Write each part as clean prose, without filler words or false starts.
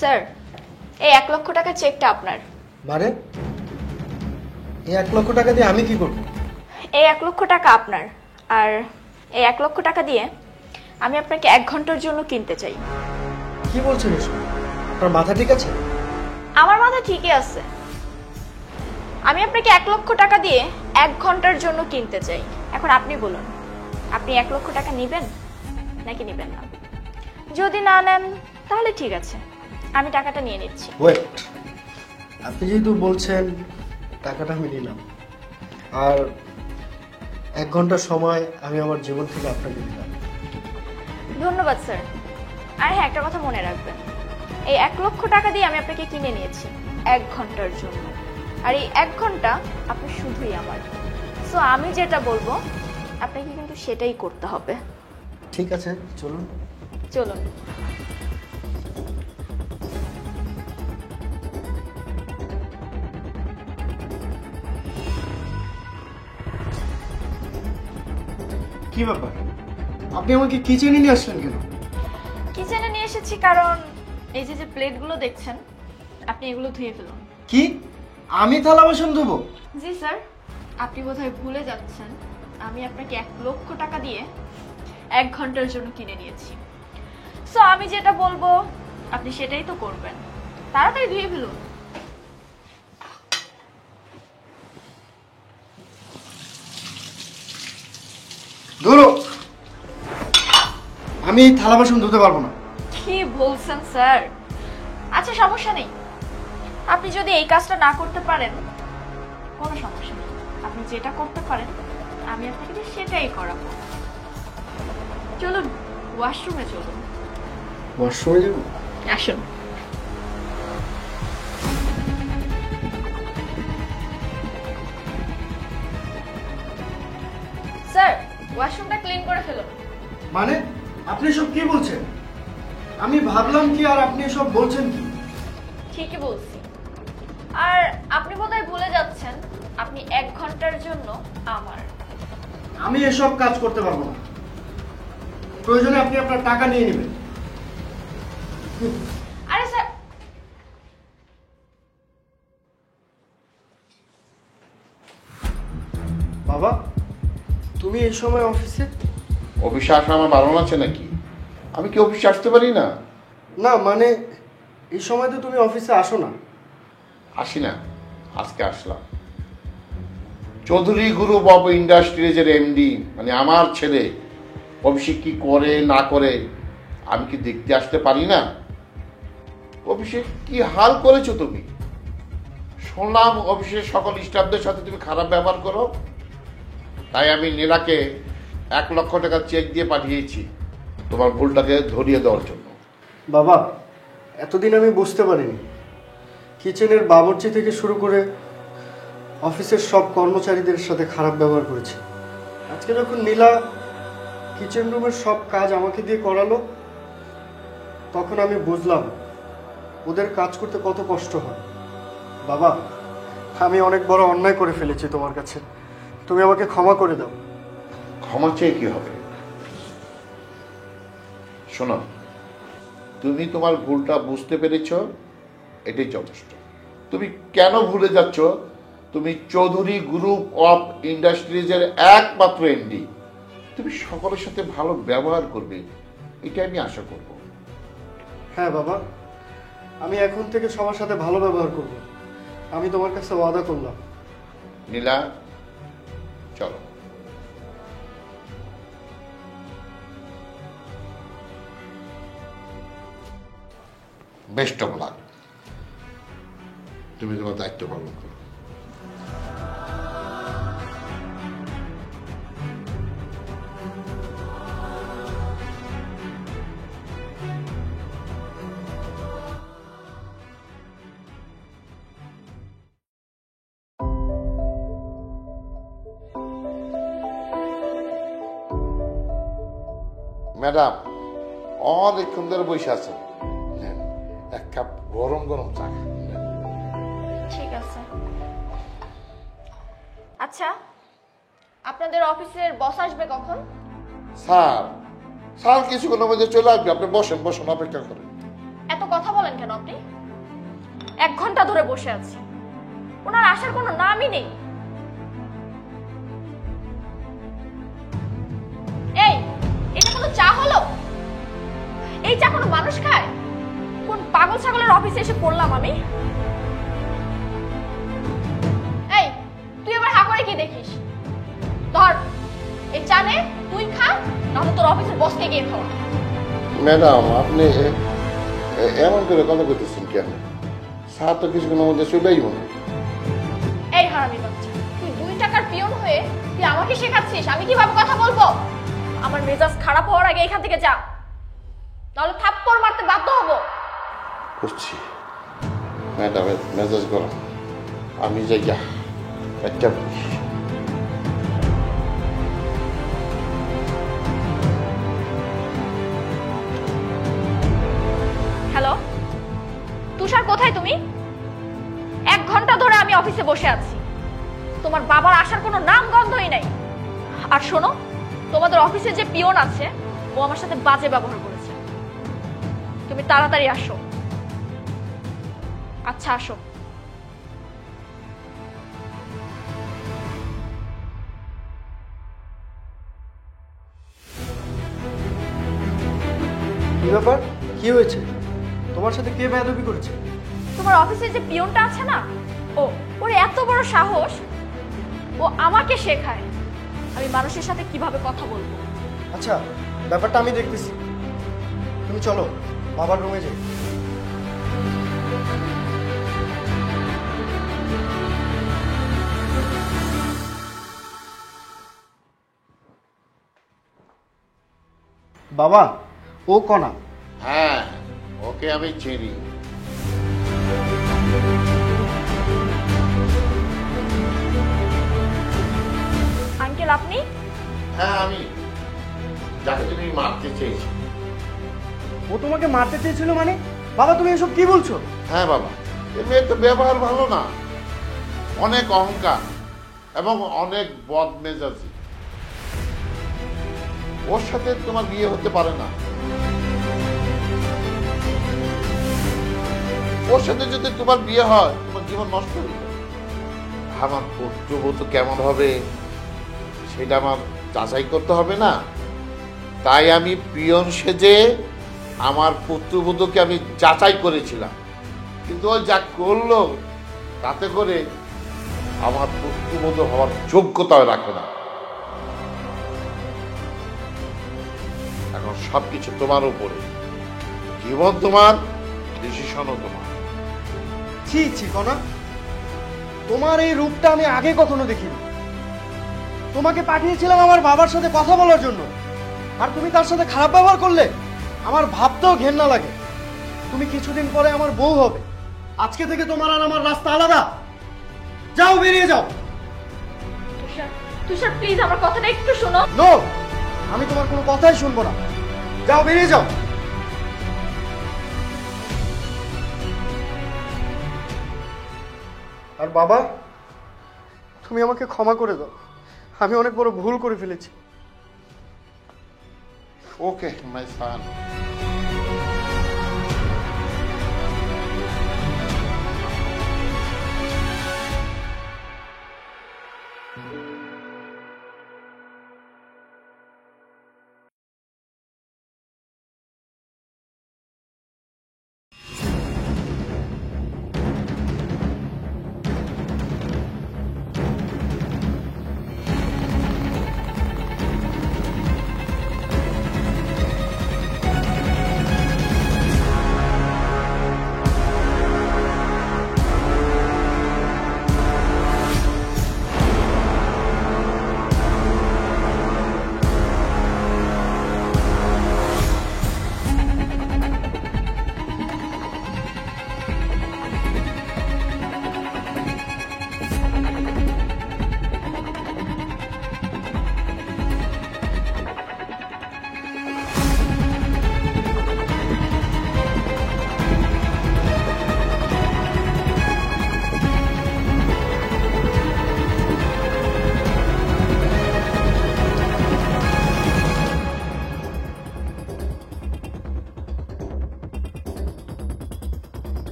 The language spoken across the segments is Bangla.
স্যার, এই 1 লক্ষ টাকা চেকটা আপনার। মানে এই 1 লক্ষ টাকা দিয়ে আমি কি করব? এই 1 লক্ষ টাকা আপনার, আর এই 1 লক্ষ টাকা দিয়ে আমি আপনাকে 1 ঘন্টার জন্য কিনতে চাই। কি বলছেন এসব? আপনার মাথা ঠিক আছে? আমার মাথা ঠিকই আছে। আমি আপনাকে 1 লক্ষ টাকা দিয়ে 1 ঘন্টার জন্য কিনতে চাই। এখন আপনি বলুন, আপনি 1 লক্ষ টাকা নেবেন নাকি নেবেন না? যদি না নেন তাহলে ঠিক আছে, আমি টাকাটা নিয়ে নিচ্ছি। ওয়েট, আপনি যেহেতু বলছেন টাকাটা আমি নিলাম, আর 1 ঘন্টা সময় আমি আমার জীবন থেকে আপনাকে দিলাম। ধন্যবাদ স্যার। আর হ্যাঁ, একটা কথা মনে রাখবেন, এই 1 লক্ষ টাকা দিয়ে আমি আপনাকে কিনে নিয়েছি 1 ঘন্টার জন্য, আর এই 1 ঘন্টা আপনি শুধুই আমার। সো আমি যেটা বলবো আপনাকে কিন্তু সেটাই করতে হবে। ঠিক আছে, চলুন। চলুন। কি ব্যাপার, আপনি আমাকে কিচেনে নিয়ে আসলেন কেন? কিচেনে নিয়ে এসেছি কারণ এই যে যে প্লেটগুলো দেখছেন, আপনি এগুলো ধুয়ে ফেলুন। কি আমি থালা বাসন ধোবো? জি স্যার, আপনি বোধহয় ভুলে যাচ্ছেন আমি আপনাকে 1 লক্ষ টাকা দিয়ে 1 ঘন্টার জন্য কিনে নিয়েছি। সো আমি যেটা বলবো আপনি সেটাই তো করবেন। তাড়াতাড়ি ধুয়ে ফেলুন। ধরো, আমি এই থালা বাসন ধুতে পারবো না। কি বলছেন স্যার? আচ্ছা সমস্যা নেই, আপনি যদি এই কাজটা না করতে পারেন কোনো সমস্যা নেই, আপনি যেটা করতে পারেন আমি আপনাকে দিয়ে সেটাই করাবো। চলুন ওয়াশরুমে চলুন। ওয়াশরুমে যাবো? আসুন। স্যার, ওয়াশরুমটা ক্লিন করে ফেলুন। মানে আপনি সব কি বলছেন? আমি ভাবলাম কি, আর আপনি সব বলছেন কি? ঠিকই বলছি। আর আপনি বোধহয় ভুলে যাচ্ছেন আপনি 1 ঘন্টার জন্য আমার। আমি এসব কাজ করতে পারবো না। প্রয়োজনে আপনি আপনার টাকা নিয়ে নেবেন। আরে স্যার, বাবা, তুমি এই সময় অফিসে? অফিসে আসা আমার বারণ আছে নাকি? আমি কি অফিসে আসতে পারি না? না মানে এই সময় তো তুমি অফিসে আসো না। আসি না, আজকে আসলাম। চৌধুরী গ্রুপ অফ ইন্ডাস্ট্রিজের এমডি মানে আমার ছেলে অফিসে কি করে না করে আমি কি দেখতে আসতে পারি না? অফিসে কি হাল করেছো তুমি? শুনলাম অফিসের সকল স্টাফদের সাথে তুমি খারাপ ব্যবহার করো, তাই আমি নীলাকে 1 লক্ষ টাকা চেক দিয়ে পাঠিয়েছি তোমার ভুলটাকে ধরিয়ে দেওয়ার জন্য। বাবা, এতদিন আমি বুঝতে পারিনি কিচেনের বাবুর্চি থেকে শুরু করে অফিসের সব কর্মচারীদের সাথে খারাপ ব্যবহার করেছি। আজকে যখন নীলা কিচেন রুমের সব কাজ আমাকে দিয়ে করালো, তখন আমি বুঝলাম ওদের কাজ করতে কত কষ্ট হয়। বাবা, আমি অনেক বড় অন্যায় করে ফেলেছি তোমার কাছে, তুমি আমাকে ক্ষমা করে দাও। ক্ষমা চেয়ে কি হবে? শোনো, তুমি তোমার ভুলটা বুঝতে পেরেছ, এটাই যথেষ্ট। তুমি কেন ভুলে যাচ্ছ তুমি চৌধুরী গ্রুপ অফ ইন্ডাস্ট্রিজের একমাত্র এমডি? তুমি সকলের সাথে ভালো ব্যবহার করবে, এটা আমি আশা করব। হ্যাঁ বাবা, আমি এখন থেকে সবার সাথে ভালো ব্যবহার করব, আমি তোমার কাছে ওয়াদা করলাম। নীলা, চলো। বেস্ট অফ লাক, তুমি তোমার দায়িত্ব পালন করো। ম্যাডাম, অনেকক্ষণ ধরে বসে আছেন, নেন, 1 কাপ গরম গরম চা খান। ঠিক আছে। আচ্ছা, আপনাদের অফিসের বস আসবে কখন? স্যার, স্যার কিছুক্ষণের মধ্যে চলে আসবে, আপনি বসেন বসেন, অপেক্ষা করেন। এত কথা বলেন কেন আপনি? 1 ঘন্টা ধরে বসে আছি, ওনার আসার কোনো নামই নেই। এই, এটা কোনো চা হলো? এই চা কোনো মানুষ খায়? কোন পাগল ছাগলের অফিসে এসে পড়লাম আমি? এই, তুই আবার হা করে কি দেখিস? ধর এই চা নে, তুই খা, নাহলে তোর অফিসের বসকে গিয়ে খাওয়া। ম্যাডাম, আপনি এমন করে কথা করতেছেন কেন? স্যার তো কিছুক্ষণের মধ্যে চলেই মনে। এই হারামি বাচ্চা, তুই 2 টাকার পিয়ন হয়ে তুই আমাকে শেখাচ্ছিস আমি কিভাবে কথা বলবো? আমার মেজাজ খারাপ হওয়ার আগে এখান থেকে যা, তাহলে থাপ্পড় মারতে বাধ্য হব। বুঝছি ম্যাডামের মেজাজ গরম, আমি যাই যা একটা। হ্যালো তুষার, কোথায় তুমি? 1 ঘন্টা ধরে আমি অফিসে বসে আছি, তোমার বাবার আসার কোনো নাম গন্ধই নাই। আর শোনো, তোমাদের অফিসে যে পিয়ন আছে ও আমার সাথে বাজে ব্যবহার করেছে। তুমি তাড়াতাড়ি আসো। আচ্ছা আসো। কি ব্যাপার? কি হয়েছে? তোমার সাথে কে বেয়াদবি করেছে? তোমার অফিসে যে পিয়নটা আছে না, ওর এত বড় সাহস, ও আমাকে শেখায় আমি মানুষের সাথে কিভাবে কথা বলবো। আচ্ছা, ব্যাপারটা আমি দেখতেছি। তুমি চলো বাবার রুমে যাই। বাবা, ও কণা। হ্যাঁ, ওকে আমি চিনি। আঙ্কেল আপনি? হ্যাঁ, আমি যাকে তুমি মারতে চেয়েছি। ও তোমাকে মারতে চেয়েছিল মানে? বাবা তুমি এসব কি বলছো? হ্যাঁ বাবা, এ মেয়ের তো ব্যবহার ভালো না, অনেক অহংকার এবং অনেক বদমেজাজি। ওর সাথে তোমার বিয়ে হতে পারে না। ওর সাথে যদি তোমার বিয়ে হয় তোমার জীবন নষ্ট হয়ে যাবে। আমার পুত্রবধূ কেমন হবে সেটা আমার যাচাই করতে হবে না? তাই আমি পিয়ন সেজে আমার পুত্রবধূকে আমি যাচাই করেছিলাম, কিন্তু ও যা করলো তাতে করে আমার পুত্রবধূ হওয়ার যোগ্যতাও রাখে না। এখন সবকিছু তোমার উপরে, জীবন তোমার, ডিসিশনও তোমার। ছি ছি কণা, তোমার এই রূপটা আমি আগে কখনো দেখিনি। তোমাকে পাঠিয়েছিলাম আমার বাবার সাথে কথা বলার জন্য, আর তুমি তার সাথে খারাপ ব্যবহার করলে। আমার ভাবতেও ঘেন্না লাগে। তুমি কিছুদিন পরে আমার বউ হবে। আজকে থেকে তোমার আর আমার রাস্তা আলাদা। যাও, বেরিয়ে যাও। তুষার, তুষার প্লিজ আমার কথাটা একটু শোনো। নো, আমি তোমার কোনো কথাই শুনবো না। যাও, বেরিয়ে যাও। আর বাবা, তুমি আমাকে ক্ষমা করে দাও। আমি অনেক বড় ভুল করে ফেলেছি। ওকে মাই সান।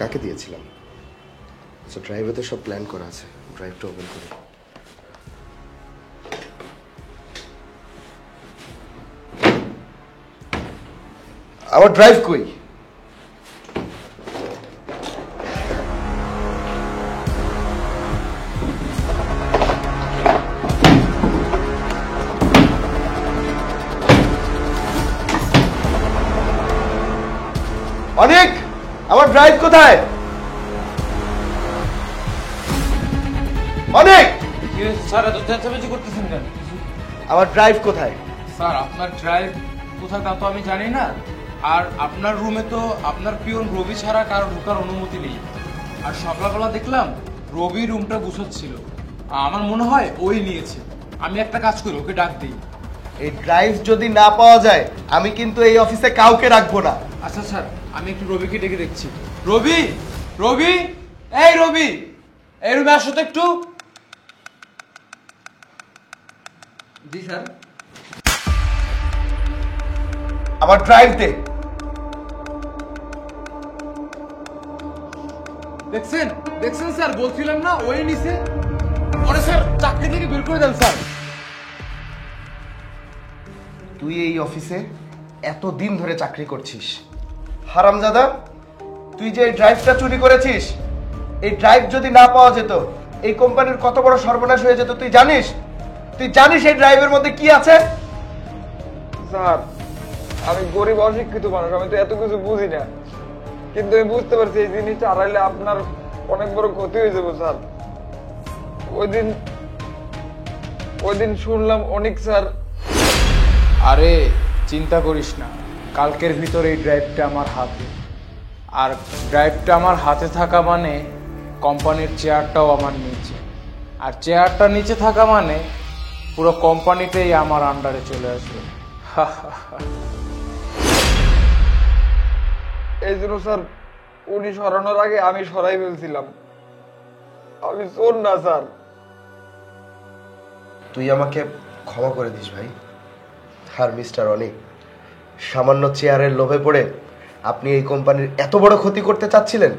কাকে দিয়েছিলাম? আচ্ছা, ড্রাইভে তো সব প্ল্যান করা আছে। ড্রাইভটা ওপেন করি। আমার ড্রাইভ কই? অনেক, আমার ড্রাইভ কোথায়? অনেক, স্যার এত চেঁচামেচি করতেছেন কেন? আমার ড্রাইভ কোথায়? স্যার আপনার ড্রাইভ কোথায় তা তো আমি জানি না। আর আপনার রুমে তো আপনার পিয়ন রবি ছাড়া কারো ঢোকার অনুমতি নেই। আর সকালবেলা দেখলাম রবি রুমটা গুছাচ্ছিল, আমার মনে হয় ওই নিয়েছে। আমি একটা কাজ করি, ওকে ডাক দিই। এই ড্রাইভ যদি না পাওয়া যায় আমি কিন্তু এই অফিসে কাউকে রাখবো না। আচ্ছা স্যার, আমি একটু রবিকে ডেকে দেখছি। রবি, রবি, এই রবি, এই রুমে আসো তো একটু। জি স্যার। আমার ড্রাইভ দে। দেখছেন দেখছেন স্যার, বলছিলাম না ওই নিচে। ওরে স্যার চাকরি থেকে বের করে দেন স্যার। তুই এই অফিসে এতদিন ধরে চাকরি করছিস, হারামজাদা। তুই যে এই ড্রাইভটা চুরি করেছিস, এই ড্রাইভ যদি না পাওয়া যেত এই কোম্পানির কত বড় সর্বনাশ হয়ে যেত তুই জানিস? তুই জানিস এই ড্রাইভের মধ্যে কি আছে? স্যার, আমি গরিব অশিক্ষিত মানুষ, আমি তো এত কিছু বুঝি না, কিন্তু আমি বুঝতে পারছি এই জিনিসটা হারাইলে আপনার অনেক বড় ক্ষতি হয়ে যাবে স্যার। ওই দিন শুনলাম অনেক স্যার। আরে চিন্তা করিস না, কালকের ভিতর এই ড্রাইভটা আমার হাতে। আর ড্রাইভটা আমার হাতে থাকা মানে কোম্পানির চেয়ারটাও আমার নিচে। আর চেয়ারটা নিচে থাকা মানে পুরো কোম্পানিটাই আমার আন্ডারে চলে আসবে। এই জন্য স্যার উনি সরানোর আগে আমি সরাই ফেলছিলাম। আমি চোর না স্যার। তুই আমাকে ক্ষমা করে দিস ভাই। আর মিস্টার অনিক, সামান্য চেয়ারের লোভে পড়ে আপনি এই কোম্পানির এত বড় ক্ষতি করতে চাচ্ছিলেন?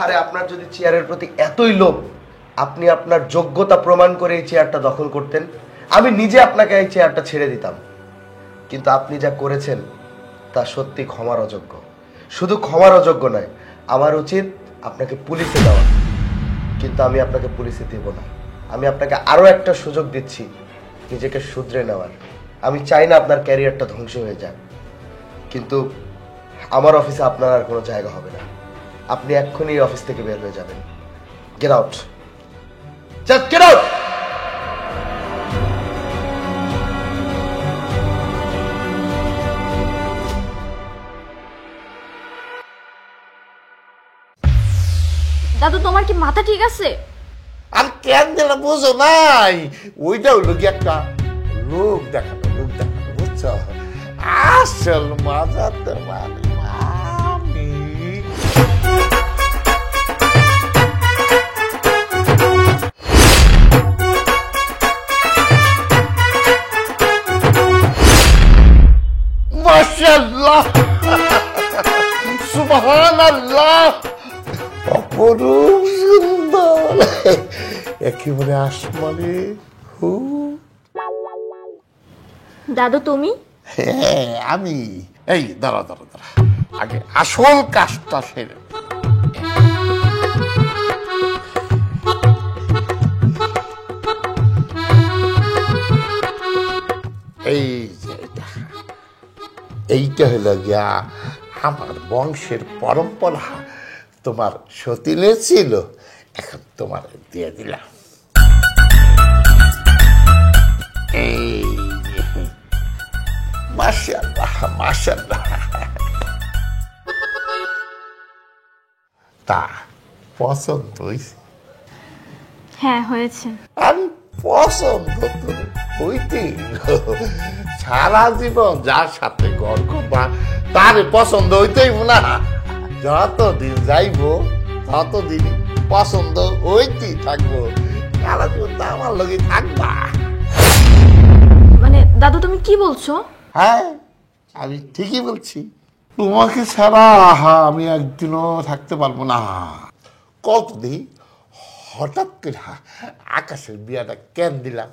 আরে আপনার যদি চেয়ারের প্রতি এতই লোভ, আপনি আপনার যোগ্যতা প্রমাণ করে এই চেয়ারটা দখল করতেন, আমি নিজে আপনাকে এই চেয়ারটা ছেড়ে দিতাম। কিন্তু আপনি যা করেছেন তা সত্যি ক্ষমার অযোগ্য। শুধু ক্ষমার অযোগ্য নয়, আমার উচিত আপনাকে পুলিশে দেওয়া, কিন্তু আমি আপনাকে পুলিশে দেব না। আমি আপনাকে আরো একটা সুযোগ দিচ্ছি নিজেকে শুধরে নেওয়ার। আমি চাই না আপনার ক্যারিয়ারটা ধ্বংস হয়ে যাক, কিন্তু আমার অফিসে আপনার আর কোনো জায়গা হবে না। আপনি এক্ষুনি এই অফিস থেকে বের হয়ে যাবেন। Get out, just get out. দাদু, তোমার কি মাথা ঠিক আছে? আর কেন দিলে বুঝো নাই, ওইটা হইলো কি একটা লোক দেখানো, বুঝছো? আসল মজা তো মানে আমি। মাশাআল্লাহ, সুবহানাল্লাহ, অপরূপ সুন্দর, একেবারে আসমানে। দাদু তুমি? হ্যাঁ আমি। এই দাঁড়া, আগে আসল কাজটা সেরে। এই যে এইটা হলো গিয়া আমার বংশের পরম্পরা, তোমার সতীনের ছিল, এখন তোমার দিয়ে দিলাম। এই মাশাআল্লাহ, মাশাআল্লাহ। তা পছন্দ হয়েছে? হ্যাঁ হয়েছে। আমি পছন্দ তো হইতে সারা জীবন যার সাথে ঘর করবা তার পছন্দ হইতেই না। যতদিন যাইব ততদিন পছন্দ হইতেই থাকবো, সারা জীবন তো আমার লগে থাকবা। মানে দাদু তুমি কি বলছো? হ্যাঁ আমি ঠিকই বলছি। তোমাকে ছাড়া আমি একদিনও থাকতে পারবো না। কতদিন হঠাৎ করে আকাশের বিয়াটা কেন দিলাম?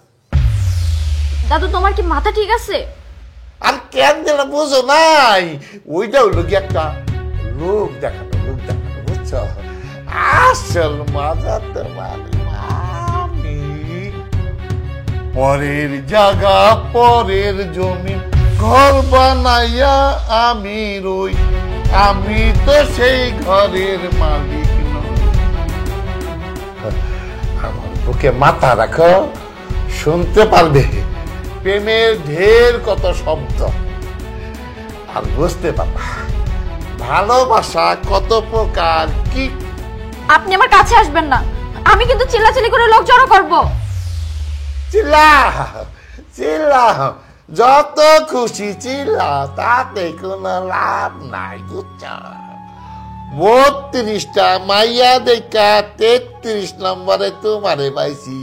দাদু তোমার কি মাথা ঠিক আছে? আর কেন দিলাম বুঝো নাই? ওইটা হইলো কি একটা লোক দেখানো বুঝছো? আসল মজা তোমার আমি। পরের জায়গা পরের জমি ঘর বানাইয়া আমি রই, আমি তো সেই ঘরের মালিক নই। আমার বুকে মাথা রাখো, শুনতে পারবে প্রেমের ঢের কত শব্দ, আর বুঝতে পারবা ভালোবাসা কত প্রকার কি। আপনি আমার কাছে আসবেন না, আমি কিন্তু চিল্লাচিল্লি করে লোক জড়ো করবো। চিল্লাও যত খুশি চিল্লাও, তাতে কোনো লাভ নাই বুঝছো? 32টা মাইয়া দেখা 33 নম্বরে তোমারে পাইছি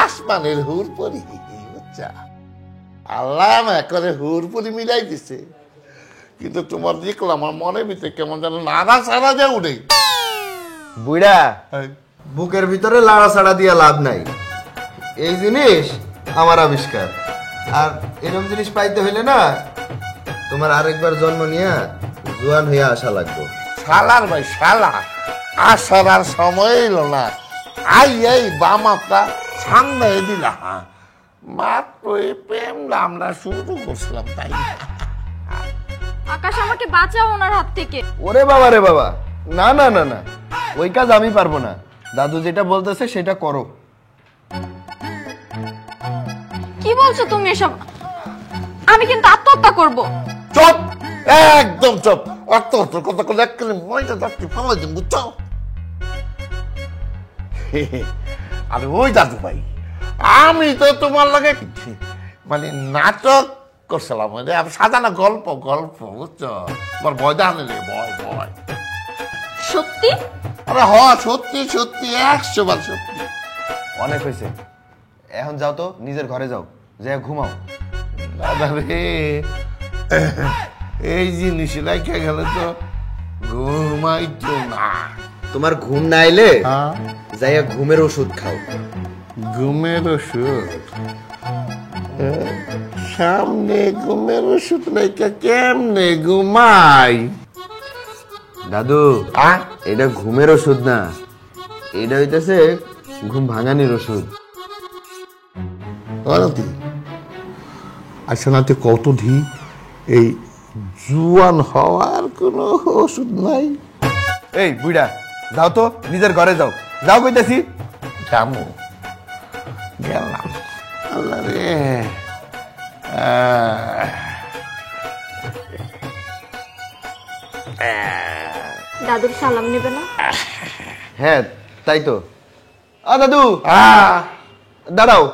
আসমানের হুরপরি বুঝছো? আল্লাহ আমায় করে হুরপরি মিলাই দিছে, কিন্তু তোমার দেখলাম আমার মনের ভিতরে কেমন যেন নাড়া ছাড়া যা উঠে। বুইড়া, বুকের ভিতরে লাড়া ছাড়া দিয়া লাভ নাই। এই জিনিস আমার আবিষ্কার, আর এরকম জিনিস পাইতে হইলে না তোমার আরেকবার জন্ম নিয়ে জোয়ান হইয়া আসা লাগবে। শালার ভাই শালা, আসার আর সময় এলো না। এই বামাপটা সামনে দিলা, মাত্র এই প্রেম আমরা শুরু করছিলাম তাই। আকাশ আমাকে বাঁচাও ওনার হাত থেকে। ওরে বাবা রে বাবা, না না না না, ওই কাজ আমি পারবো না। দাদু যেটা বলতেছে সেটা করো। কি বলছো তুমি এসব? আমি কিন্তু আত্মহত্যা করব। চুপ, একদম চুপ। অত কথা বলে এক্ষুনি মইটা যাচ্ছি ফালাই দিন বুঝছো? আরে ওই দাদু ভাই, আমি তো তোমার লাগে মানে নাটক করছিলাম, সাজানো গল্প বুঝছো? তোমার ভয় দাঁড়ালে ভয়। সত্যি? আরে সত্যি 100 বার সত্যি। অনেক হয়েছে, এখন যাও তো, নিজের ঘরে যাও, যাই ঘুমাও। দাদা রে, এই জিনিস রেখে গেলে তো ঘুমাইতো না। তোমার ঘুম না এলে যাইয়া ঘুমের ওষুধ খাও। ঘুমের ওষুধ? সামনে ঘুমের ওষুধ রেখে কেমনে ঘুমাই? দাদু, এটা ঘুমের ওষুধ না, এটা হইতেছে ঘুম ভাঙানির ওষুধ। আচ্ছা না, তুই কত ধি এই জুয়ান হওয়ার কোনো ওষুধ নাই? এই বুইড়া, যাও তো, নিজের ঘরে যাও, যাও কইতেছি। যাবো, গেলাম। আল্লাহ রে, দাদুর সালাম নেবে না? হ্যাঁ তাই তো। দাদু আহ দাঁড়াও।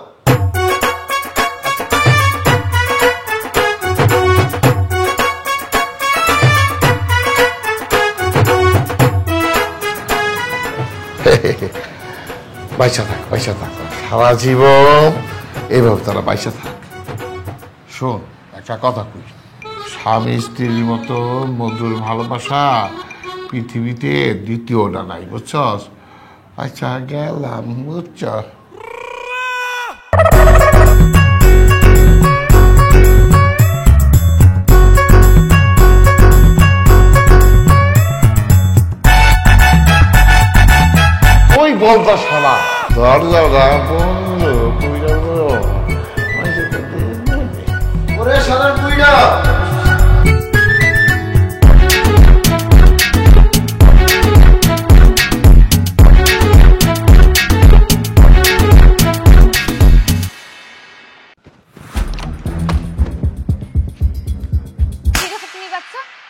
বাইসা থাক সারা জীবন এইভাবে তারা বাইসা থাক। শোন, একটা কথা কই, স্বামী স্ত্রীর মতো মধুর ভালোবাসা পৃথিবীতে দ্বিতীয়টা নাই বুঝছস? আচ্ছা গেলাম বুঝছ? ওই বলতা শালা দরজাটা বন্ধ কইরা বলো। ওরে শালার বুইড়া,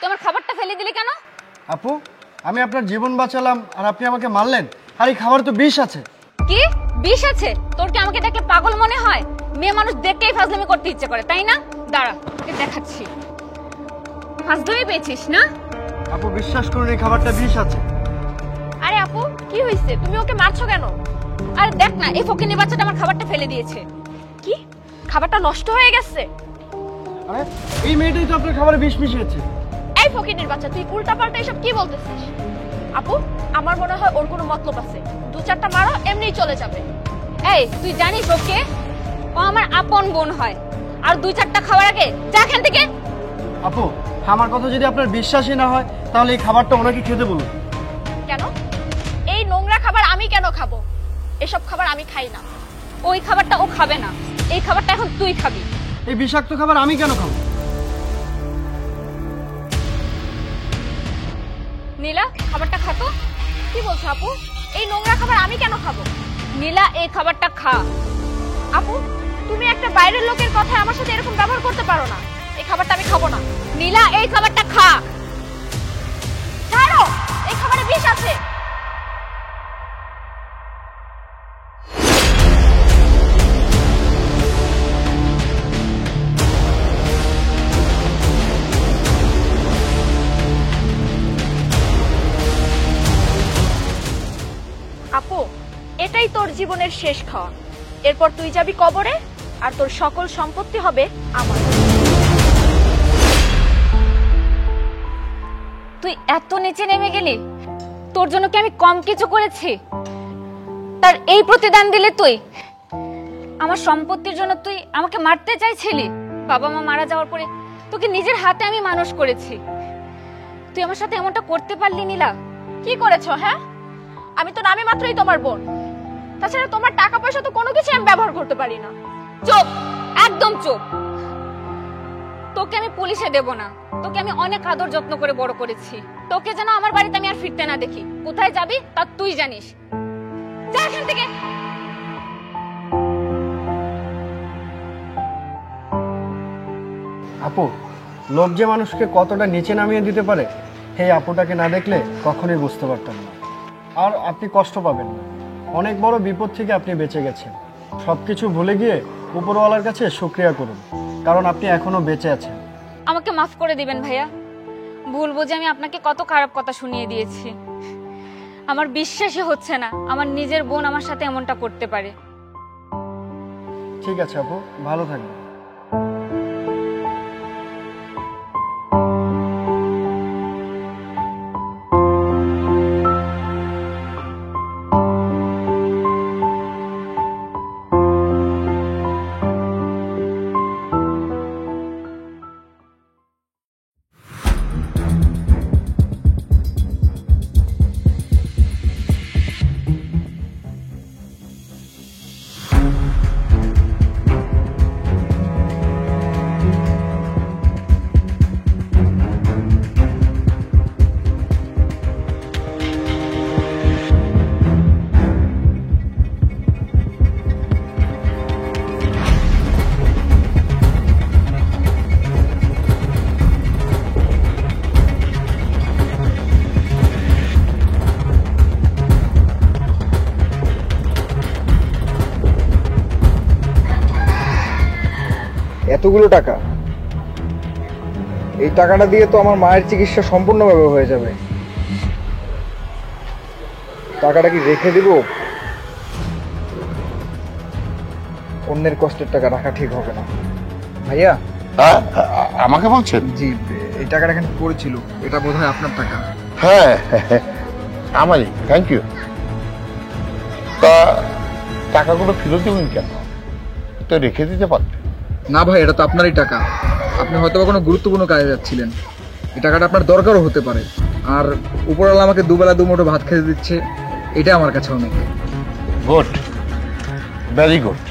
তোমার খাবারটা ফেলে দিলে কেন? আপু, আমি আপনার জীবন বাঁচালাম আর আপনি আমাকে মারলেন। আর এই খাবার তো বিষ আছে। কি বিষ আছে? তোর কি আমাকে দেখলে পাগল মনে হয়? মেয়ে মানুষ দেখলেই ফাজলামি করতে ইচ্ছে করে, তাই না? দাঁড়া, তোকে দেখাচ্ছি। ফাজলামি পেয়েছিস না? আপু বিশ্বাস করুন, এই খাবারটা বিষ আছে। আরে আপু, কি হয়েছে? তুমি ওকে মারছো কেন? আরে দেখ না, এই ফকিনের বাচ্চাটা আমার খাবারটা ফেলে দিয়েছে। কি? খাবারটা নষ্ট হয়ে গেছে? আরে এই মেয়েটাই তো আপনার খাবারে বিষ মিশিয়েছে। এই ফকিনের বাচ্চা, তুই উল্টাপাল্টা এসব কি বলতেছিস? আপু, আমার মনে হয় ওর কোনো মতলব আছে। 2-4টা মারো, এমনিই চলে যাবে। এই তুই জানিস ওকে? ও আমার আপন বোন হয়। আর 2-4টা খাওয়ার আগে যা এখান থেকে। আপু, আমার কথা যদি আপনার বিশ্বাসই না হয় তাহলে এই খাবারটা ওনাকে খেতে বলুন। কেন? এই নোংরা খাবার আমি কেন খাবো? এসব খাবার আমি খাই না। ওই খাবারটা ও খাবে না, এই খাবারটা এখন তুই খাবি। এই বিষাক্ত খাবার আমি কেন খাবো? নীলা, খাবারটা খা তো। কি বলছো আপু? এই নোংরা খাবার আমি কেন খাবো? নীলা, এই খাবারটা খা। আপু, তুমি একটা বাইরের লোকের কথায় আমার সাথে এরকম ব্যবহার করতে পারো না। এই খাবারটা আমি খাবো না। নীলা, এই খাবারটা খা। ছাড়ো, এই খাবারে বিষ আছে। আপু, এটাই তোর জীবনের শেষ খাওয়া। এরপর তুই যাবি কবরে, আর তোর সকল সম্পত্তি হবে আমার। তুই এত নিচে নেমে গেলি? তোর জন্য কি আমি কম কিছু করেছি? তার এই প্রতিদান দিলে তুই? আমার সম্পত্তির জন্য তুই আমাকে মারতে চাইছিলি? বাবা মা মারা যাওয়ার পরে তোকে নিজের হাতে আমি মানুষ করেছি। তুই আমার সাথে এমনটা করতে পারলি নীলা? কি করেছো? হ্যাঁ, আমি তো নামে মাত্রই তোমার বোন। তাছাড়া তোমার টাকা পয়সা তো কোনো কিছু আমি ব্যবহার করতে পারি না। চুপ, একদম চুপ। তোকে আমি পুলিশে দেব না। তোকে আমি অনেক আদর যত্ন করে বড় করেছি। তোকে যেন আমার বাড়িতে আমি আর ফিরতে না দেখি। কোথায় যাবি তা তুই জানিস। যা এখান থেকে। আপু, লোক যে মানুষকে কতটা নিচে নামিয়ে দিতে পারে এই আপুটাকে না দেখলে কখনোই বুঝতে পারতাম না। আর আপনি কষ্ট পাবেন না, অনেক বড় বিপদ থেকে আপনি বেঁচে গেছেন। সবকিছু ভুলে গিয়ে উপরওয়ালার কাছে শুকরিয়া করুন, কারণ আপনি এখনো বেঁচে আছেন। আমাকে মাফ করে দিবেন ভাইয়া। ভুল বুঝে আমি আপনাকে কত খারাপ কথা শুনিয়ে দিয়েছি। আমার বিশ্বাসই হচ্ছে না আমার নিজের বোন আমার সাথে এমনটা করতে পারে। ঠিক আছে আপু, ভালো থাকবেন। এতগুলো টাকা, এই টাকাটা দিয়ে তো আমার মায়ের চিকিৎসা সম্পূর্ণভাবে হয়ে যাবে। টাকাটা কি রেখে দিব? অন্যের কষ্টের টাকা রাখা ঠিক হবে না। ভাইয়া, আমাকে বলছেন? জি, এই টাকাটা এখানে পড়েছিল, এটা বোধহয় আপনার টাকা। হ্যাঁ, আমারই। Thank you. তা টাকাগুলো ফেরত দেবেন কেন? তো রেখে দিতে পারতেন। না ভাই, এটা তো আপনারই টাকা। আপনি হয়তো কোনো গুরুত্বপূর্ণ কাজে যাচ্ছিলেন। এই টাকাটা আপনার দরকারও হতে পারে। আর উপরওয়ালা আমাকে দুবেলা দুমুঠো ভাত খেতে দিচ্ছে, এটা আমার কাছে অনেক। Good, very good.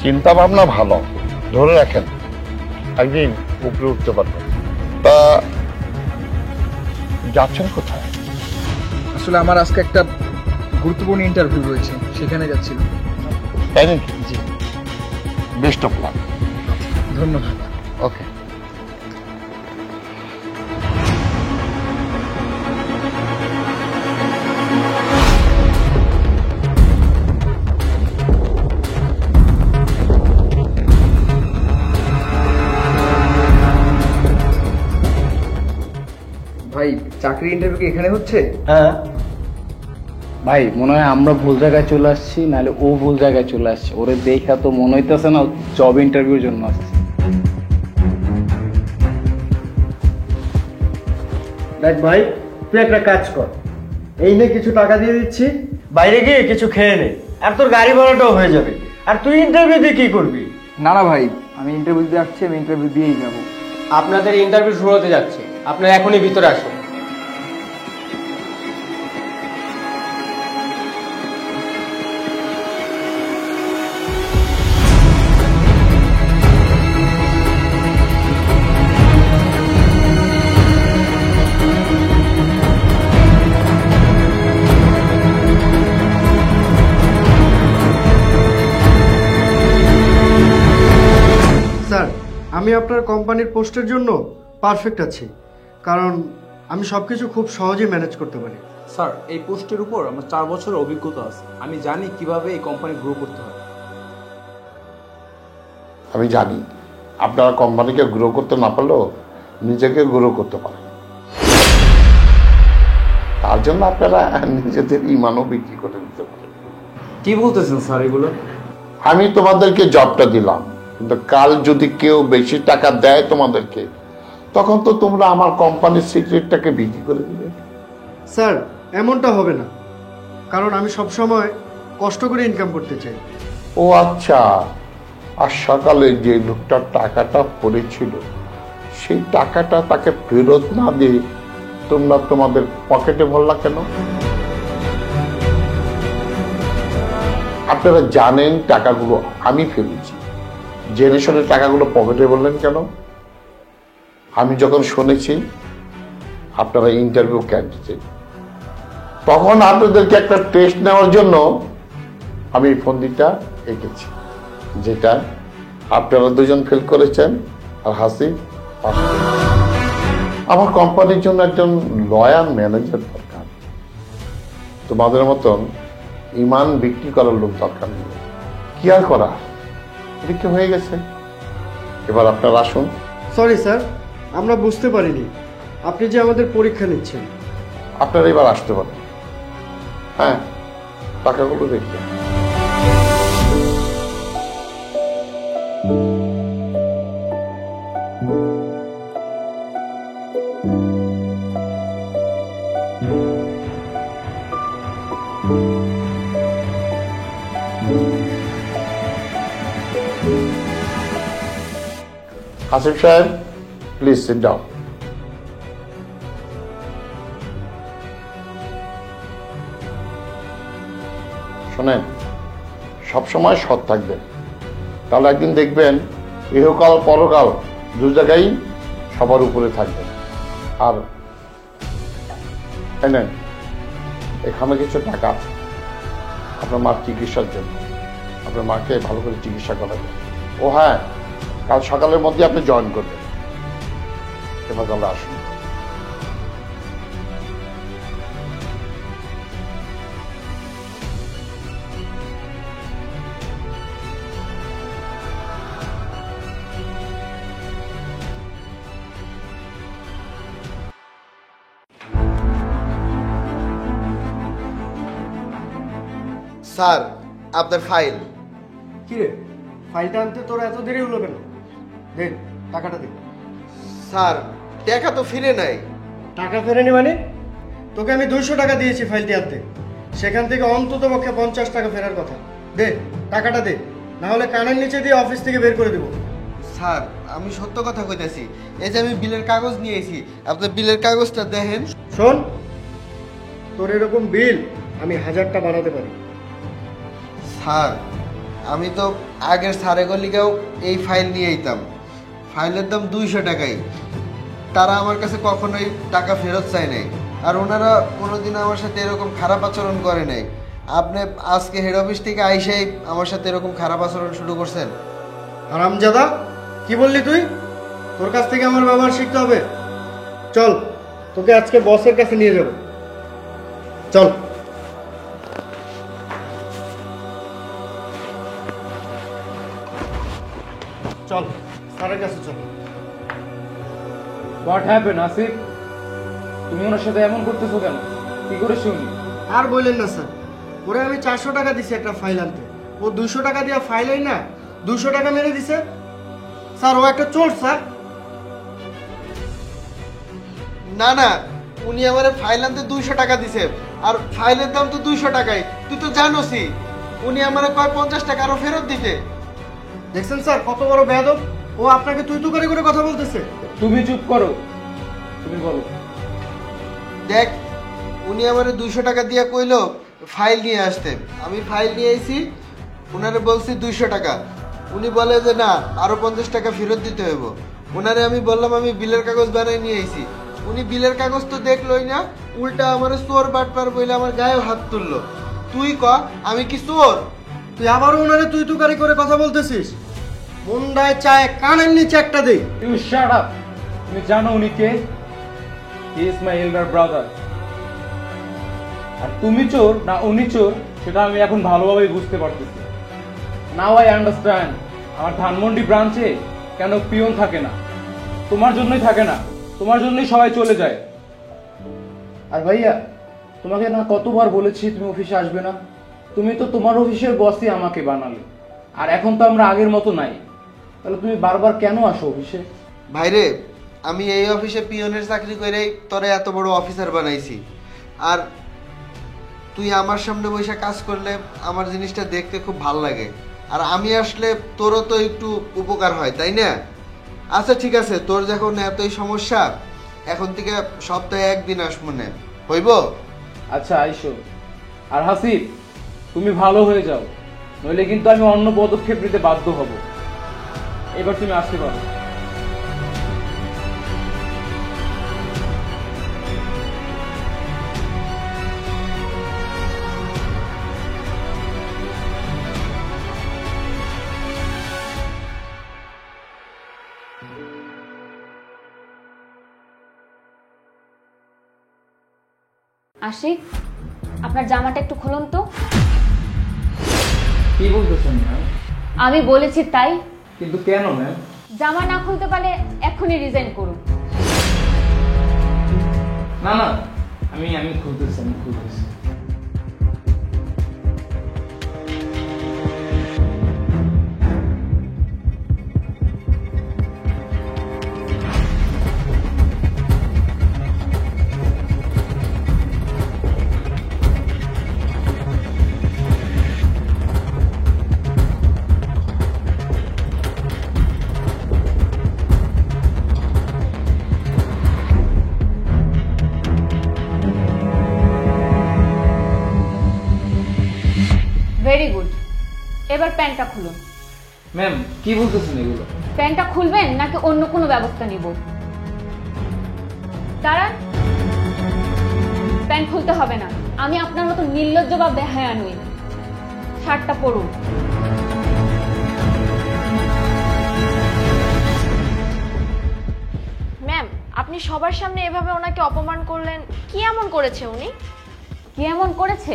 চিন্তা ভাবনা ভালো, ধরে রাখেন, একদিন উপরে উঠতে পারবেন। তা যাচ্ছেন কোথায়? আসলে আমার আজকে একটা গুরুত্বপূর্ণ ইন্টারভিউ রয়েছে, সেখানে যাচ্ছিল। তাই নাকি? জি। Best of luck. ধন্যবাদ। ওকে। ভাই, চাকরি ইন্টারভিউ কি এখানে হচ্ছে? হ্যাঁ ভাই, মনে হয় আমরা ভুল জায়গায় চলে আসছি, নাহলে ও ভুল জায়গায় চলে আসছে। ওরে দেখা তো মনে হইতেছে না জব ইন্টারভিউর জন্য আসছে। দেখ ভাই, তুই একটা কাজ কর, এই নিয়ে কিছু টাকা দিয়ে দিচ্ছি, বাইরে গিয়ে কিছু খেয়ে নে, আর তোর গাড়ি ভাড়াটাও হয়ে যাবে। আর তুই ইন্টারভিউ দিয়ে কি করবি? না না ভাই, আমি ইন্টারভিউ দিতে আসছি, আমি ইন্টারভিউ দিয়েই যাবো। আপনাদের ইন্টারভিউ শুরু হতে যাচ্ছে, আপনারা এখনই ভিতরে আসুন। স্যার, আমি আপনার কোম্পানির পোস্টের জন্য পারফেক্ট আছি, কারণ আমি সব কিছু খুব সহজেই ম্যানেজ করতে পারি। স্যার, এই পোস্টের উপর আমার 4 বছরের অভিজ্ঞতা আছে। আমি জানি কিভাবে এই কোম্পানি গ্রো করতে হয়। আমি জানি আপনারা কোম্পানিকে গ্রো করতে না পারলেও নিজেকে গ্রো করতে পারেন। তার জন্য আপনারা নিজেদের ইমানও বিক্রি করে দিতে পারেন। কি বলতেছেন স্যার এগুলো? আমি তোমাদেরকে জবটা দিলাম, কিন্তু কাল যদি কেউ বেশি টাকা দেয় তোমাদেরকে, তখন তো তোমরা আমার কোম্পানির সিক্রেটটাকে বিক্রি করে দিবে। স্যার, এমনটা হবে না, কারণ আমি সব সময় কষ্ট করে ইনকাম করতে চাই। ও আচ্ছা, আর সকালে যে লোকটার টাকাটা পড়েছিল সেই টাকাটা তাকে ফেরত না দিয়ে তোমরা তোমাদের পকেটে ভরলা কেন? আপনারা জানেন টাকাগুলো আমি ফেলেছি, জেনে শুনে টাকাগুলো পকেটে বললেন কেন? আমি যখন শুনেছি আপনারা ইন্টারভিউ ক্যান্ডিডেট, তখন আপনাদেরকে একটা টেস্ট নেওয়ার জন্য আমি এই ফন্দিটা এঁকেছি, যেটা আপনারা দুজন ফেল করেছেন আর হাসি পাস করেছে। আমার কোম্পানির জন্য একজন লয়াল ম্যানেজার দরকার, তোমাদের মতন ইমান বিক্রি করার লোক দরকার নেই। কি আর করা, পরীক্ষা হয়ে গেছে, এবার আপনারা আসুন। সরি স্যার, আমরা বুঝতে পারিনি আপনি যে আমাদের পরীক্ষা নিচ্ছেন। আপনারা এবার আসতে পারেন। হ্যাঁ, টাকাগুলো দেখবেন। আসিফ সাহেব, প্লিজ সিট ডাউন। শোনেন, সবসময় সৎ থাকবেন, তাহলে একদিন দেখবেন ইহকাল পরকাল দু জায়গায় সবার উপরে থাকবেন। আর নেন, এখানে কিছু টাকা আছে আপনার মার চিকিৎসার জন্য, আপনার মাকে ভালো করে চিকিৎসা করাবেন। ও হ্যাঁ, কাল সকালের মধ্যে আপনি জয়েন করবেন। এবার তাহলে আসুন। স্যার, আপনার ফাইল। কি রে, ফাইলটা আনতে তোর এত দেরি হলো কেন? দে টাকাটা দে। স্যার, টাকা তো ফিরে নাই। টাকা ফেরেনি মানে? তোকে আমি 200 টাকা দিয়েছি ফাইলটি আনতে, সেখান থেকে অন্তত পক্ষে 50 টাকা ফেরার কথা। দে টাকাটা দে, না হলে কানের নিচে দিয়ে অফিস থেকে বের করে দেবো। স্যার, আমি সত্য কথা কইতাছি, এই যে আমি বিলের কাগজ নিয়েছি, আপনার বিলের কাগজটা দেখেন। শোন, তোর এরকম বিল আমি 1000টা বানাতে পারি। স্যার, আমি তো আগের স্যারে গলিগাও এই ফাইল নিয়ে আইতাম, ফাইলের দাম 200 টাকাই। তারা আমার কাছে কখনোই টাকা ফেরত চায় নাই, আর ওনারা কোনোদিন আমার সাথে এরকম খারাপ আচরণ করে নাই। আপনি আজকে হেড অফিস থেকে আইসাই আমার সাথে এরকম খারাপ আচরণ শুরু করছেন। হারামজাদা, কি বললি তুই? তোর কাছ থেকে আমার ব্যবহার শিখতে হবে। চল, তোকে আজকে বসের কাছে নিয়ে যাব। চল। চল, স্যারের কাছে চল। What happen Asif? তুমি ওনার সাথে এমন করতেছো কেন? কি করে শুনি? আর বললেন না স্যার, ওরে আমি 400 টাকা দিছি একটা ফাইল আনতে, ও 200 টাকা দিয়ে ফাইলই না 200 টাকা মেরে দিছে। স্যার, ও একটা চোর স্যার। না না, উনি আমারে ফাইল আনতে 200 টাকা দিছে, আর ফাইলের দাম তো 200 টাকাই, তুই তো জানোসই। উনি আমারে কয় 50 টাকা আরো ফেরত দিতে। দেখছেন স্যার কত বড় বেয়াদব, ও আপনাকে তুই তুকারি করে কথা বলতেছে। তুমি চুপ করো, তুমি বলো। দেখ, উনি আমারে 200 টাকা দিয়া কইলো ফাইল নিয়ে আসতে। আমি ফাইল নিয়ে আইছি, উনারে বলছি 200 টাকা। উনি বলে যে না, আরো 50 টাকা ফেরত দিতে হইব। উনারে আমি বললাম আমি বিলের কাগজ বানাই নিয়ে আইছি। উনি বিলের কাগজ তো দেখলোই না, উল্টা আমারে চোর বাটপার বইলে আমার গায়ে হাত তুললো। তুই ক আমি কি চোর? তুই আবারও ওনারে তুই তুকারি করে কথা বলতেছিস। মুন্ডায় চায় কানের নিচে একটা দে। You shut up. তুমি জানো উনি কে? He is my elder brother. আর তুমি চোর না উনি চোর সেটা আমি এখন ভালোভাবেই বুঝতে পারতেছি। নাও আই আন্ডারস্ট্যান্ড আমার ধানমন্ডি ব্রাঞ্চে কেন পিয়ন থাকে না। তোমার জন্যই থাকে না, তোমার জন্যই সবাই চলে যায়। আর ভাইয়া, তোমাকে না কতবার বলেছি তুমি অফিসে আসবে না। তুমি তো তোমার অফিসের বসই আমাকে বানালে, আর এখন তো আমরা আগের মতো নাই। তাহলে তুমি বারবার কেন আসো অফিসে? ভাইরে, আমি এই অফিসে পিয়নের চাকরি করেই তোরে এত বড় অফিসার বানাইছি। আর তুই আমার সামনে বসে কাজ করলে আমার জিনিসটা দেখতে খুব ভালো লাগে, আর আমি আসলে তোরও তো একটু উপকার হয়, তাই না? আচ্ছা ঠিক আছে, তোর যখন এতই সমস্যা, এখন থেকে সপ্তাহে একদিন আসবো না, হইব? আচ্ছা আইসো। আর হাসিব, তুমি ভালো হয়ে যাও, নইলে কিন্তু আমি অন্য পদক্ষেপ নিতে বাধ্য হব। এবার তুমি আসতে পারো। আশিক, আপনার জামাটা একটু খুলুন তো। কি বলতেছেন ম্যাম? আমি বলেছি তাই। কিন্তু কেন ম্যাম? জামা না খুলতে পারলে এখনই রিজাইন করুন। না না, আমি খুলতেছি। ভেরি গুড, এবার প্যান্টটা খুলুন। ম্যাম কি বলতেছেন এগুলো? প্যান্টটা খুলবেন নাকি অন্য কোনো ব্যবস্থা নিব? দাঁড়ান, প্যান্ট খুলতে হবে না। আমি আপনার মতো নির্লজ্জ বা বেহায়া নই। শার্টটা পরুন। ম্যাম, আপনি সবার সামনে এভাবে ওনাকে অপমান করলেন, কি এমন করেছে উনি? কি এমন করেছে?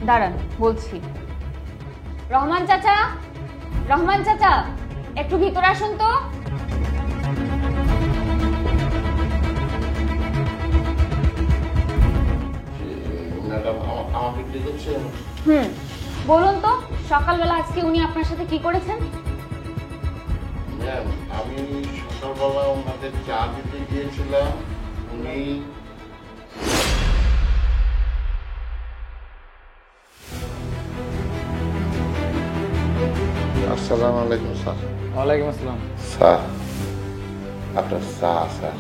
দাঁড়ান বলছি। রহমান চাচা, একটু ভিতরে আসুন তো। ম্যাডাম আমাকে ডেকেছেন? বলুন তো, সকালবেলা আজকে উনি আপনার সাথে কি করেছেন? ম্যাম, আমি সকালবেলা ওনাদের চা দিতে গিয়েছিলাম। উনি আসসালামু আলাইকুম স্যার। ওয়ালাইকুম আসসালাম। স্যার, আপনার চা স্যার।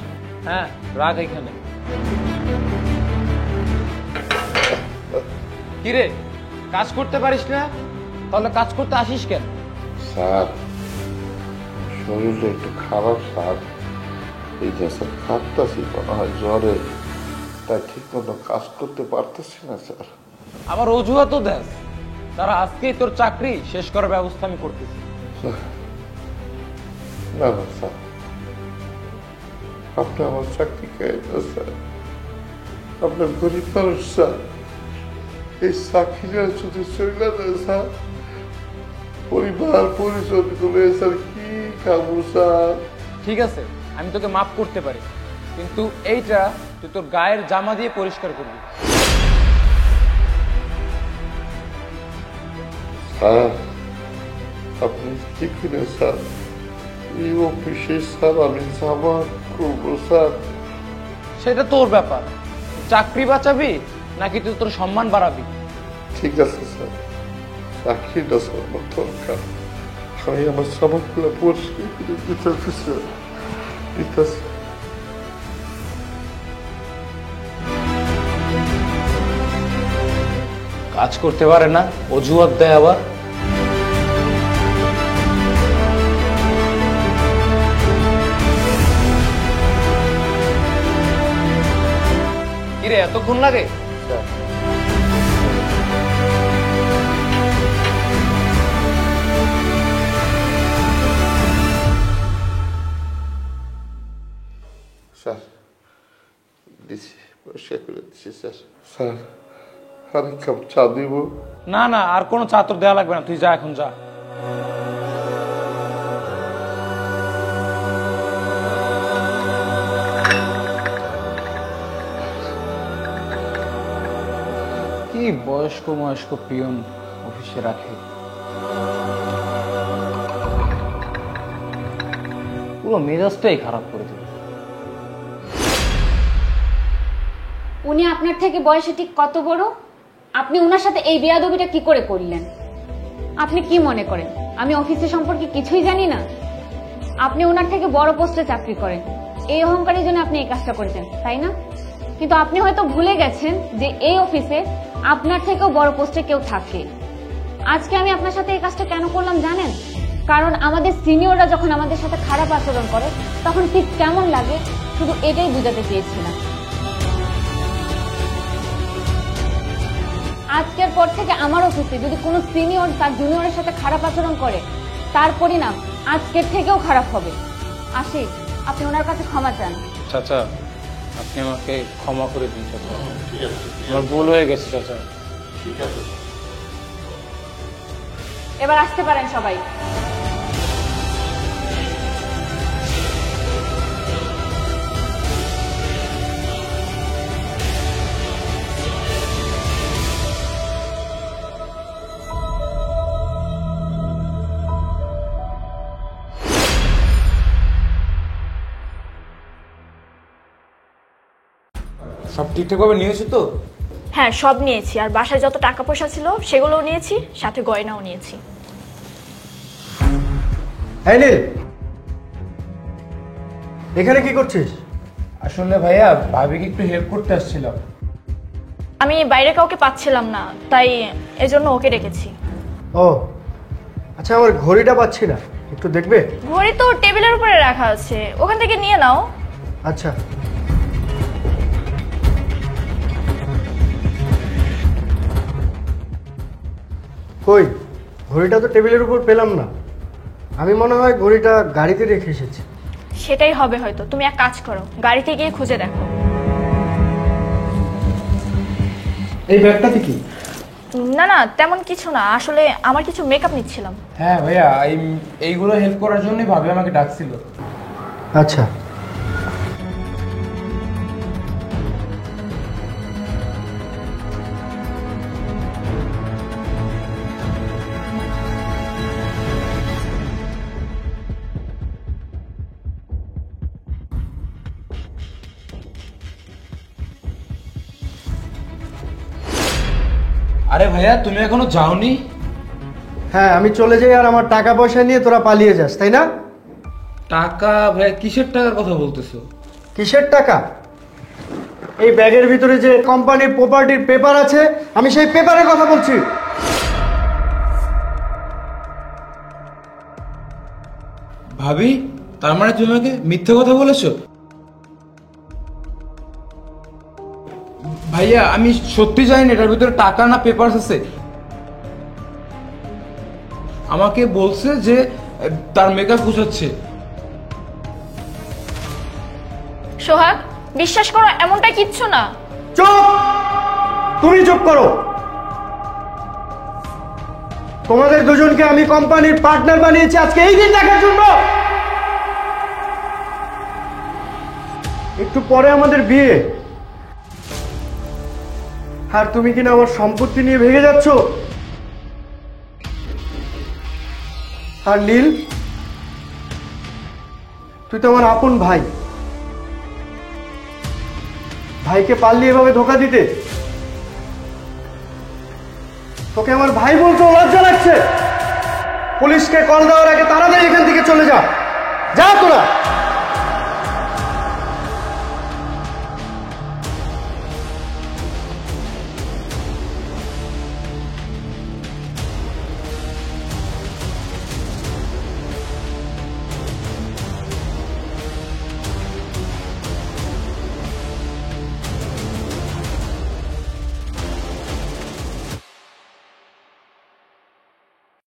হ্যাঁ, রাখ এখানে। কিরে, কাজ করতে পারিস না? তাহলে কাজ করতে আসিস কেন? স্যার, শরীরটা একটু খারাপ স্যার। এই যে স্যার খাটতাছি মনে হয় জ্বরে, তাই ঠিক মতো কাজ করতে পারতেছি না স্যার। আবার অজুহাতও দেস। তারা আজকেই তোর চাকরি শেষ করার ব্যবস্থা আমি করতেছি। না না স্যার, আপনি আমার চাকরি খেয়ে না স্যার। আপনার গরিব মানুষ স্যার, এই চাকরিটা যদি চলে যায় স্যার, পরিবার পরিজন করে স্যার কি খাবো স্যার? ঠিক আছে, আমি তোকে মাফ করতে পারি, কিন্তু এইটা তুই তোর গায়ের জামা দিয়ে পরিষ্কার করবি। স্যার, আপনি ঠিক না স্যার, এই অফিসে স্যার আমি জামা করবো স্যার। সেটা তোর ব্যাপার। চাকরি বাঁচাবি নাকি তুই তোর সম্মান বাড়াবি? ঠিক আছে স্যার, চাকরিটা স্যার আমার দরকার। আমি আমার সামানগুলো পরিষ্কার করে দিতেছি স্যার, দিতেছি। কাজ করতে পারে না, অজুহাত দেয় আবার। কিরে এতক্ষণ লাগে? স্যার দিছি, পরিষ্কার করে দিছি স্যার। স্যার আর এক কাপ চা দিব? না না, আর কোনো চা তোর দেওয়া লাগবে না, তুই যা, এখন যা। কি বয়স্ক বয়স্ক পিয়ন অফিসে রাখে, পুরো মেজাজটাই খারাপ করে দেবে। উনি আপনার থেকে বয়সে ঠিক কত বড়? আপনি ওনার সাথে এই বেয়াদবিটা কি করে করলেন? আপনি কি মনে করেন আমি অফিসে সম্পর্কে কিছুই জানি না? আপনি ওনার থেকে বড় পোস্টে চাকরি করেন, এই অহংকারের জন্য আপনি এই কাজটা করেছেন, তাই না? কিন্তু আপনি হয়তো ভুলে গেছেন যে এই অফিসে আপনার থেকেও বড় পোস্টে কেউ থাকে। আজকে আমি আপনার সাথে এই কাজটা কেন করলাম জানেন? কারণ আমাদের সিনিয়ররা যখন আমাদের সাথে খারাপ আচরণ করে তখন ঠিক কেমন লাগে, শুধু এটাই বুঝাতে চেয়েছিলাম। আজকের পর থেকে আমার অফিসে যদি কোনো সিনিয়র তার জুনিয়রের সাথে খারাপ আচরণ করে, তার পরিণাম আজকের থেকেও খারাপ হবে। আশিক, আপনি ওনার কাছে ক্ষমা চান। চাচা, আপনি আমাকে ক্ষমা করে দিন চাচা, আমার ভুল হয়ে গেছে চাচা। ঠিক আছে, এবার আসতে পারেন সবাই। সব ঠিকঠাকভাবে নিয়েছো তো? হ্যাঁ, সব নিয়েছি, আর বাসায় যত টাকা পয়সা ছিল সেগুলোও নিয়েছি, সাথে গয়নাও নিয়েছি। এই নীল, এখানে কি করছিস? আসলে ভাইয়া ভাবিকে একটু হেল্প করতে আসছিলাম। আমি বাইরে কাউকে পাচ্ছিলাম না, তাই এজন্য ওকে রেখেছি। ও আচ্ছা, আমার ঘড়িটা পাচ্ছি না, একটু দেখবে? ঘড়ি তো টেবিলের উপরে রাখা আছে, ওখান থেকে নিয়ে নাও। আচ্ছা। কই, ঘড়িটা তো টেবিলের উপর পেলাম না। আমি মনে হয় ঘড়িটা গাড়িতে রেখে এসেছি। সেটাই হবে হয়তো। তুমি এক কাজ করো, গাড়িতে গিয়ে খুঁজে দেখো। এই ব্যাগটাতে কি? না না, তেমন কিছু না, আসলে আমার কিছু মেকআপ নিচ্ছিলাম। হ্যাঁ ভাইয়া, এইগুলো হেল্প করার জন্যই ভাবি আমাকে ডাকছিল। আচ্ছা। আরে ভাইয়া, তুমি এখনো যাওনি? হ্যাঁ, আমি চলে যাই আর আমার টাকা পয়সা নিয়ে তোরা পালিয়ে যাস, তাই না? টাকা? ভাইয়া কিসের টাকার কথা বলতেছো? কিসের টাকা? এই ব্যাগের ভিতরে যে কোম্পানির প্রপার্টির পেপার আছে, আমি সেই পেপারের কথা বলছি। ভাবি, তার মানে তুমি আমাকে মিথ্যে কথা বলেছো? ভাইয়া আমি সত্যি জানি না এটার ভিতরে টাকা না পেপারস আছে। আমাকে বলছে যে তার মেকআপ গুছাচ্ছে। সোহাগ, বিশ্বাস করো, এমনটা কিচ্ছু না। চুপ! তুমি চুপ করো। তোমাদের দুজনকে আমি কোম্পানির পার্টনার বানিয়েছি আজকে এই দিন দেখার জন্য। একটু পরে আমাদের বিয়ে, আর তুমি কিনা আমার সম্পত্তি নিয়ে ভেগে যাচ্ছ। আর নীল, তুই তো আমার আপন ভাই, ভাইকে পারলি এভাবে ধোকা দিতে? তোকে আমার ভাই বলতে লজ্জা লাগছে? পুলিশকে কল দেওয়ার আগে তাড়াতাড়ি এখান থেকে চলে যা, যা তোরা।